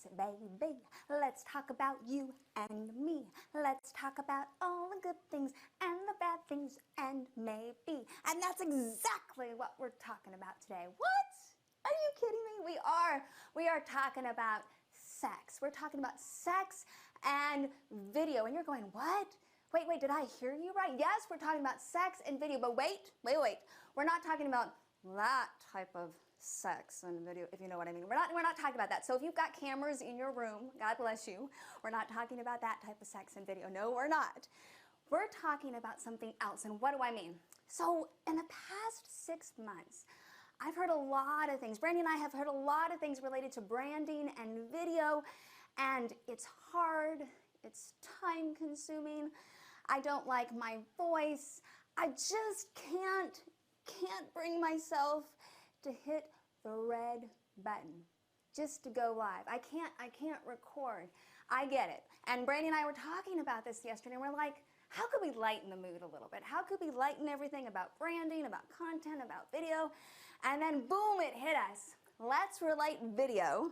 sex, baby. Let's talk about you and me. Let's talk about all the good things and the bad things and maybe. And that's exactly what we're talking about today. What? Are you kidding me? We are talking about sex. We're talking about sex and video. And you're going, what? Wait, did I hear you right? Yes, we're talking about sex and video, but wait. We're not talking about that type of sex and video, if you know what I mean. We're not talking about that. So if you've got cameras in your room, God bless you, we're not talking about that type of sex and video. No, we're not. We're talking about something else. And what do I mean? So in the past 6 months, I've heard a lot of things. Brandy and I have heard a lot of things related to branding and video, and it's hard, it's time consuming. I don't like my voice. I just can't bring myself to hit the red button just to go live. I can't record. I get it. And Brandy and I were talking about this yesterday, and we're like, how could we lighten the mood a little bit? How could we lighten everything about branding, about content, about video? And then boom, it hit us. Let's relate video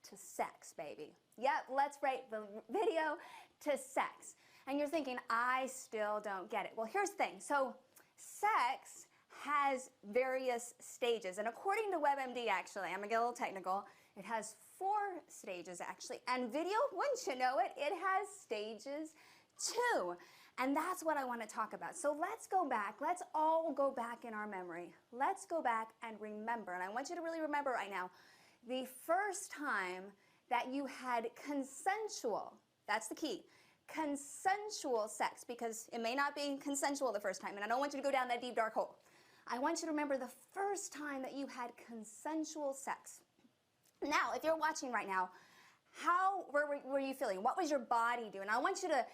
to sex, baby. Yep, let's relate the video to sex. And you're thinking, I still don't get it. Well, here's the thing. So sex has various stages. And according to WebMD, actually, I'm going to get a little technical, it has 4 stages, actually. And video, wouldn't you know it, it has stages too. And that's what I want to talk about. So let's go back. Let's all go back in our memory. Let's go back and remember. And I want you to really remember right now, the first time that you had consensual, that's the key, consensual sex, because it may not be consensual the first time, and I don't want you to go down that deep, dark hole. I want you to remember the first time that you had consensual sex. Now, if you're watching right now, how were you feeling? What was your body doing? I want you to,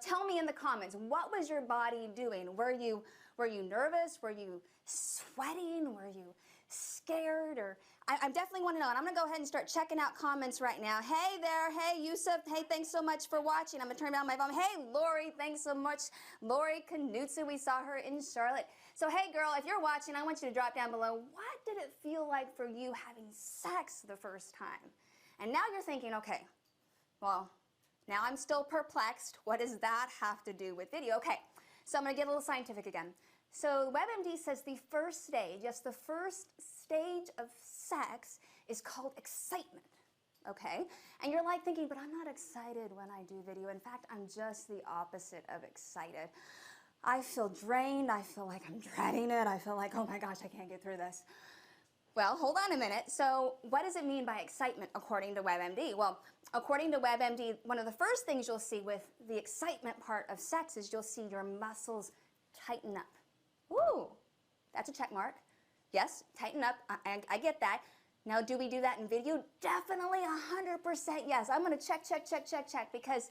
tell me in the comments, what was your body doing? Were you nervous? Were you sweating? Were you scared? Or I definitely want to know, and I'm going to go ahead and start checking out comments right now. Hey there, hey Yusuf, hey, thanks so much for watching. I'm going to turn down my volume. Hey Lori, thanks so much. Lori Knutson, we saw her in Charlotte. So hey girl, if you're watching, I want you to drop down below, what did it feel like for you having sex the first time? And now you're thinking, okay, well, now I'm still perplexed. What does that have to do with video? Okay, so I'm going to get a little scientific again. So WebMD says the first stage, yes, the first stage of sex is called excitement, okay? And you're like thinking, but I'm not excited when I do video. In fact, I'm just the opposite of excited. I feel drained. I feel like I'm dreading it. I feel like, oh my gosh, I can't get through this. Well, hold on a minute. So what does it mean by excitement according to WebMD? Well, according to WebMD, one of the first things you'll see with the excitement part of sex is you'll see your muscles tighten up. Ooh, that's a check mark. Yes, tighten up. I get that. Now, do we do that in video? Definitely 100% yes. I'm going to check, because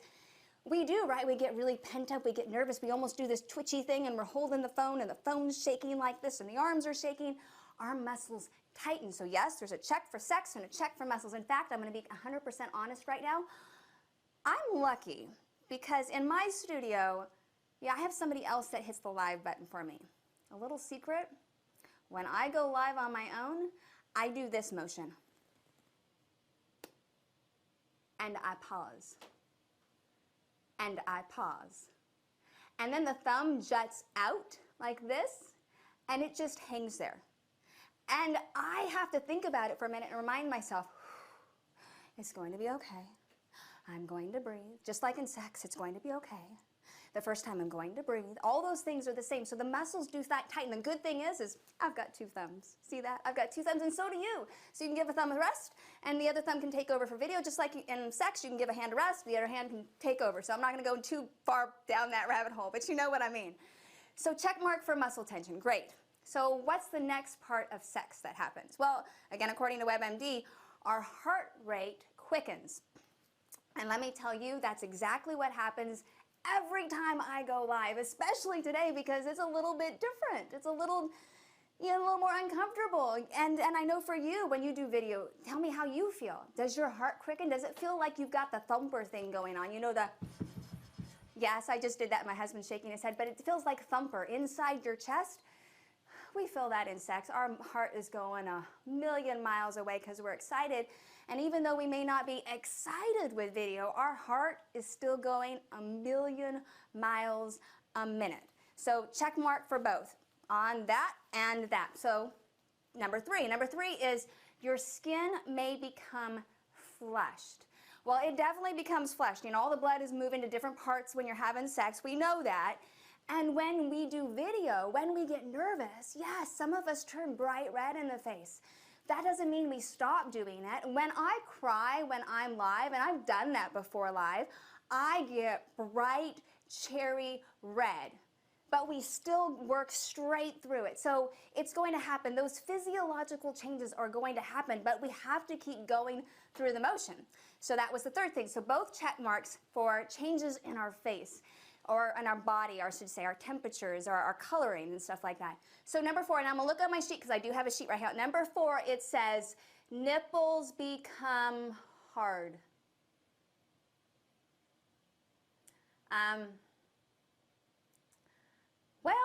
we do, right? We get really pent up. We get nervous. We almost do this twitchy thing, and we're holding the phone, and the phone's shaking like this, and the arms are shaking. Our muscles tighten. So yes, there's a check for sex and a check for muscles. In fact, I'm going to be 100% honest right now. I'm lucky because in my studio, I have somebody else that hits the live button for me. A little secret, when I go live on my own, I do this motion. And I pause. And I pause. And then the thumb juts out like this, and it just hangs there. And I have to think about it for a minute and remind myself, it's going to be okay. I'm going to breathe. Just like in sex, it's going to be okay. The first time I'm going to breathe. All those things are the same. So the muscles do tighten. The good thing is I've got 2 thumbs. See that? I've got 2 thumbs, and so do you. So you can give a thumb a rest, and the other thumb can take over for video. Just like in sex, you can give a hand a rest, the other hand can take over. So I'm not going to go too far down that rabbit hole, but you know what I mean. So check mark for muscle tension. Great. So what's the next part of sex that happens? Well, again, according to WebMD, our heart rate quickens. And let me tell you, that's exactly what happens every time I go live, especially today because it's a little bit different. It's a little more uncomfortable. And I know for you, when you do video, tell me how you feel. Does your heart quicken? Does it feel like you've got the thumper thing going on? You know, yes, I just did that. My husband's shaking his head, but it feels like thumper inside your chest. we feel that in sex. Our heart is going a million miles away because we're excited. And even though we may not be excited with video, our heart is still going a million miles a minute. So check mark for both on that and that. So number three is your skin may become flushed. Well, it definitely becomes flushed. You know, all the blood is moving to different parts when you're having sex. We know that. And when we do video, when we get nervous, yes, some of us turn bright red in the face. That doesn't mean we stop doing it. When I cry when I'm live, and I've done that before live, I get bright cherry red. But we still work straight through it. So it's going to happen. Those physiological changes are going to happen, but we have to keep going through the motion. So that was the third thing. So both check marks for changes in our face or in our body, or I should say our temperatures or our coloring and stuff like that. So number 4, and I'm gonna look at my sheet because I do have a sheet right here. Number 4, it says nipples become hard. Well,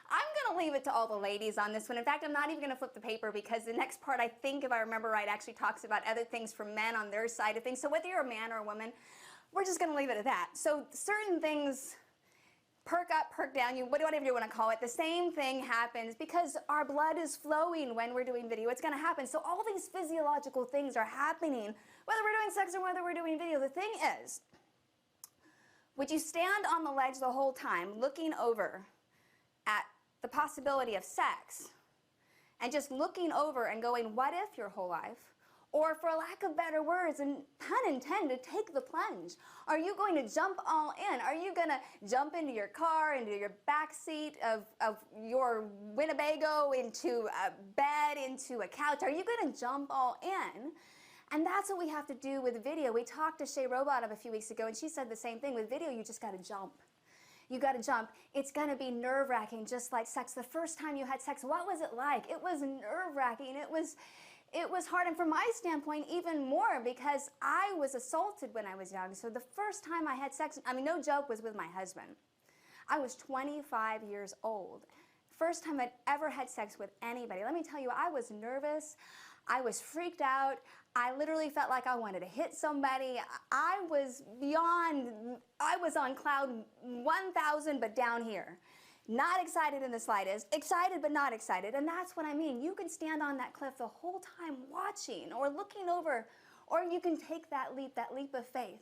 I'm going to leave it to all the ladies on this one. In fact, I'm not even going to flip the paper because the next part, I think, if I remember right, actually talks about other things for men on their side of things. So whether you're a man or a woman, we're just going to leave it at that. So certain things perk up, perk down, whatever you want to call it. The same thing happens because our blood is flowing when we're doing video. It's going to happen. So all these physiological things are happening, whether we're doing sex or whether we're doing video. The thing is, would you stand on the ledge the whole time looking over at the possibility of sex and just looking over and going, what if your whole life? Or for lack of better words, and pun intended, take the plunge. Are you going to jump all in? Are you going to jump into your car, into your back seat of your Winnebago, into a bed, into a couch? Are you going to jump all in? And that's what we have to do with video. We talked to Shay Robot a few weeks ago, and she said the same thing. With video, you just got to jump. You got to jump. It's going to be nerve-wracking, just like sex. The first time you had sex, what was it like? It was nerve-wracking. It was hard, and from my standpoint, even more, because I was assaulted when I was young. So the first time I had sex, I mean, no joke, was with my husband. I was 25 years old. First time I'd ever had sex with anybody. Let me tell you, I was nervous. I was freaked out. I literally felt like I wanted to hit somebody. I was on cloud 1,000, but down here. Not excited in the slightest, excited but not excited. And that's what I mean. You can stand on that cliff the whole time watching or looking over, or you can take that leap of faith.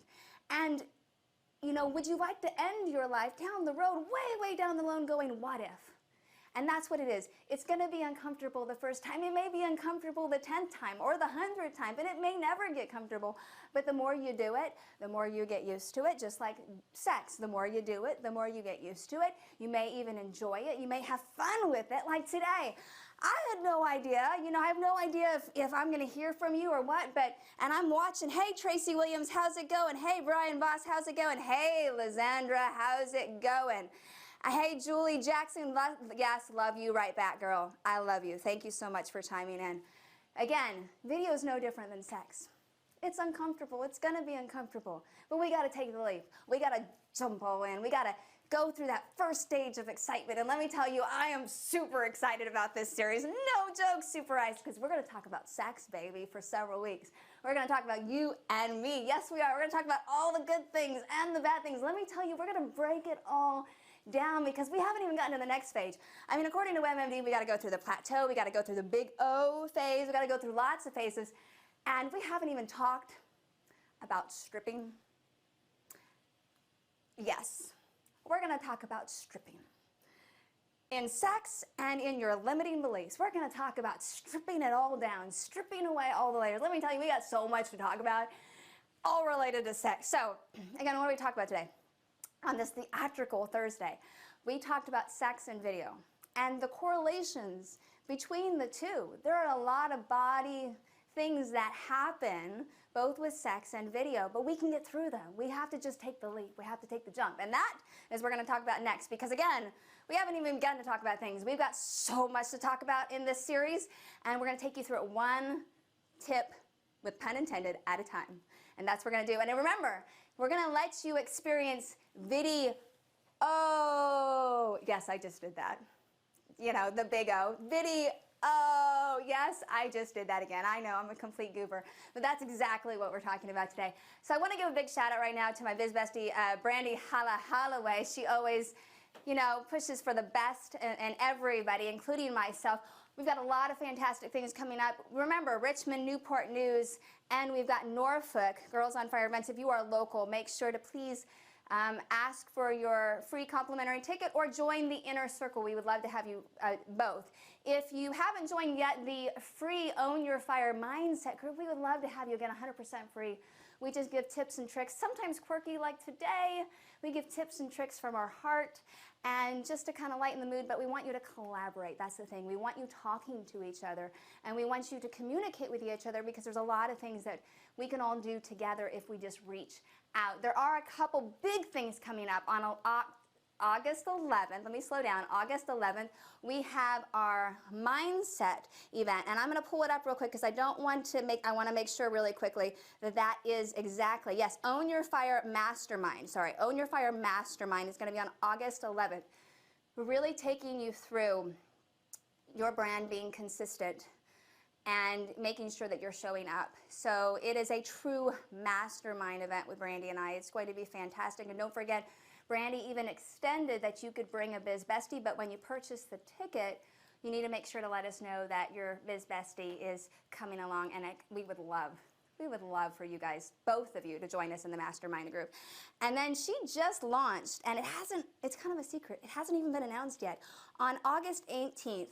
And, you know, would you like to end your life down the road, way down the road going, what if? And that's what it is. It's going to be uncomfortable the first time. It may be uncomfortable the 10th time or the 100th time, and it may never get comfortable. But the more you do it, the more you get used to it, just like sex. The more you do it, the more you get used to it. You may even enjoy it. You may have fun with it, like today. I had no idea. You know, I have no idea if I'm going to hear from you or what, and I'm watching, hey, Tracy Williams, how's it going? Hey, Brian Voss, how's it going? Hey, Lizandra, how's it going? Hey, Julie Jackson, yes, love you right back, girl. I love you. Thank you so much for chiming in. Again, video is no different than sex. It's uncomfortable. It's going to be uncomfortable. But we got to take the leap. We got to jump all in. We got to go through that first stage of excitement. And let me tell you, I am super excited about this series. No joke, super ice, because we're going to talk about sex, baby, for several weeks. We're going to talk about you and me. Yes, we are. We're going to talk about all the good things and the bad things. Let me tell you, we're going to break it all down because we haven't even gotten to the next phase. I mean, according to WebMD, we got to go through the plateau, we got to go through the big O phase, we got to go through lots of phases, and we haven't even talked about stripping. Yes, we're going to talk about stripping. In sex and in your limiting beliefs, we're going to talk about stripping it all down, stripping away all the layers. Let me tell you, we got so much to talk about, all related to sex. So, again, what do we talk about today? On this theatrical Thursday, we talked about sex and video and the correlations between the two. There are a lot of body things that happen both with sex and video, but we can get through them. We have to just take the leap. We have to take the jump. And that is what we're going to talk about next, because again, we haven't even begun to talk about things. We've got so much to talk about in this series, and we're going to take you through it one tip, with pun intended, at a time. And that's what we're going to do. And remember, we're going to let you experience video. Oh, yes, I just did that. you know, the big O. Video. Oh, yes, I just did that again. I know, I'm a complete goober, but that's exactly what we're talking about today. So I want to give a big shout out right now to my biz bestie, Brandy Holloway. She always, you know, pushes for the best in everybody, including myself. We've got a lot of fantastic things coming up. Remember, Richmond, Newport News, and we've got Norfolk Girls on Fire events. If you are local, make sure to please ask for your free complimentary ticket or join the inner circle. We would love to have you both. If you haven't joined yet the free Own Your Fire Mindset group, we would love to have you again 100% free. We just give tips and tricks, sometimes quirky like today. We give tips and tricks from our heart and just to kind of lighten the mood, but we want you to collaborate. That's the thing. We want you talking to each other and we want you to communicate with each other because there's a lot of things that we can all do together if we just reach out. There are a couple big things coming up on August 11th. Let me slow down. August 11th, we have our mindset event, and I'm going to pull it up real quick because I want to make sure really quickly that that is exactly, yes, Own Your Fire Mastermind. Sorry, Own Your Fire Mastermind is going to be on August 11th. We're really taking you through your brand being consistent and making sure that you're showing up. So it is a true mastermind event with Brandy and I. It's going to be fantastic, and don't forget, Brandy even extended that you could bring a biz bestie, but when you purchase the ticket, you need to make sure to let us know that your biz bestie is coming along, and we would love for you guys, both of you, to join us in the mastermind group. And then she just launched, and it's kind of a secret, it hasn't even been announced yet, on August 18th.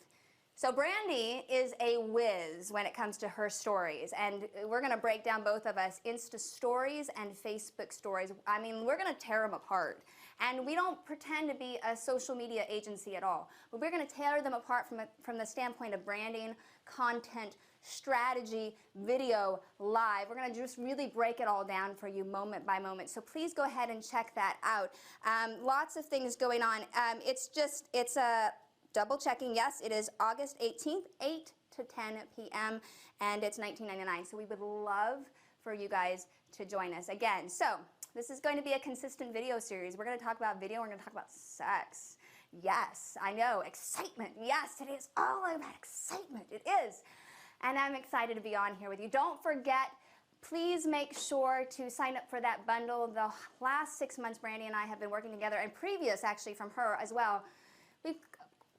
So Brandy is a whiz when it comes to her stories, and we're going to break down, both of us, Insta stories and Facebook stories. I mean, we're going to tear them apart. And we don't pretend to be a social media agency at all, but we're going to tear them apart from the standpoint of branding, content, strategy, video, live. We're going to just really break it all down for you moment by moment. So please go ahead and check that out. Lots of things going on. It's a double checking. Yes, it is August 18th, 8 to 10 p.m. and it's $19.99. So we would love for you guys to join us again. So this is going to be a consistent video series. We're going to talk about video. We're going to talk about sex. Yes, I know, excitement. Yes, it is all about excitement. It is. And I'm excited to be on here with you. Don't forget, please make sure to sign up for that bundle. The last 6 months, Brandy and I have been working together, and previous actually from her as well. We've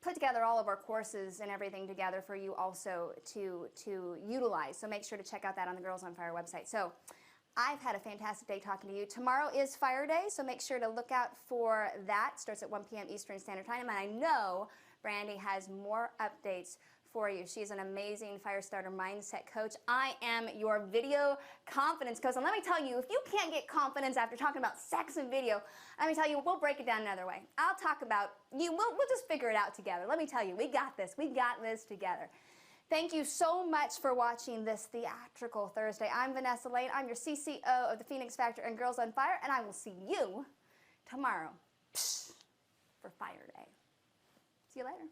put together all of our courses and everything together for you also to utilize. So make sure to check out that on the Girls on Fire website. So I've had a fantastic day talking to you. Tomorrow is Fire Day, so make sure to look out for that. It starts at 1 p.m. Eastern Standard Time, and I know Brandy has more updates for you. She's an amazing fire starter mindset coach. I am your video confidence coach, and let me tell you, if you can't get confidence after talking about sex and video, let me tell you, we'll break it down another way. I'll talk about you. We'll just figure it out together. Let me tell you, we got this. We got this together. Thank you so much for watching this Theatrical Thursday. I'm Vanessa Lane. I'm your CCO of the Phoenix Factor and Girls on Fire, and I will see you tomorrow for Fire Day. See you later.